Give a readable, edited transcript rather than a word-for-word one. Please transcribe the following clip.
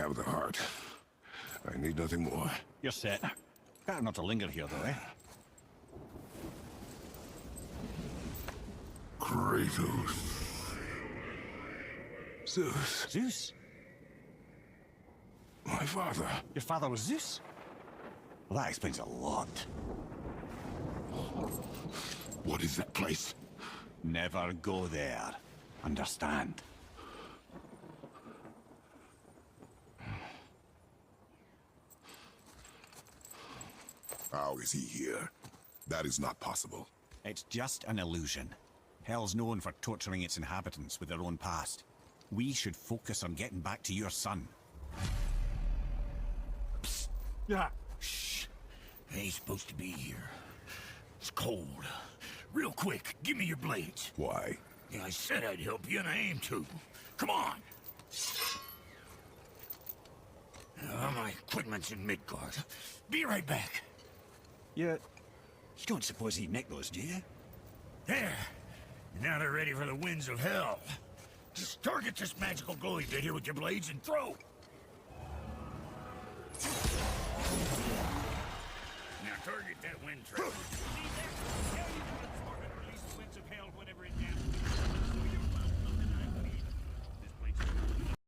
have the heart. I need nothing more. You're set. Better not to linger here, though, eh? Kratos. Zeus. Zeus? My father. Your father was Zeus? Well, that explains a lot. What is that place? Never go there. Understand? How is he here? That is not possible. It's just an illusion. Hell's known for torturing its inhabitants with their own past. We should focus on getting back to your son. Psst. Yeah. Shh. I ain't supposed to be here. It's cold. Real quick, give me your blades. Why? Yeah, I said I'd help you, and I aim to. Come on. My equipment's in Midgard. Be right back. You don't suppose he'd nick those, do you? There. Now they're ready for the winds of hell. Just target this magical glowy bit here with your blades and throw. Now target that wind trap. See that? Now you can absorb and release the winds of hell whenever it happens.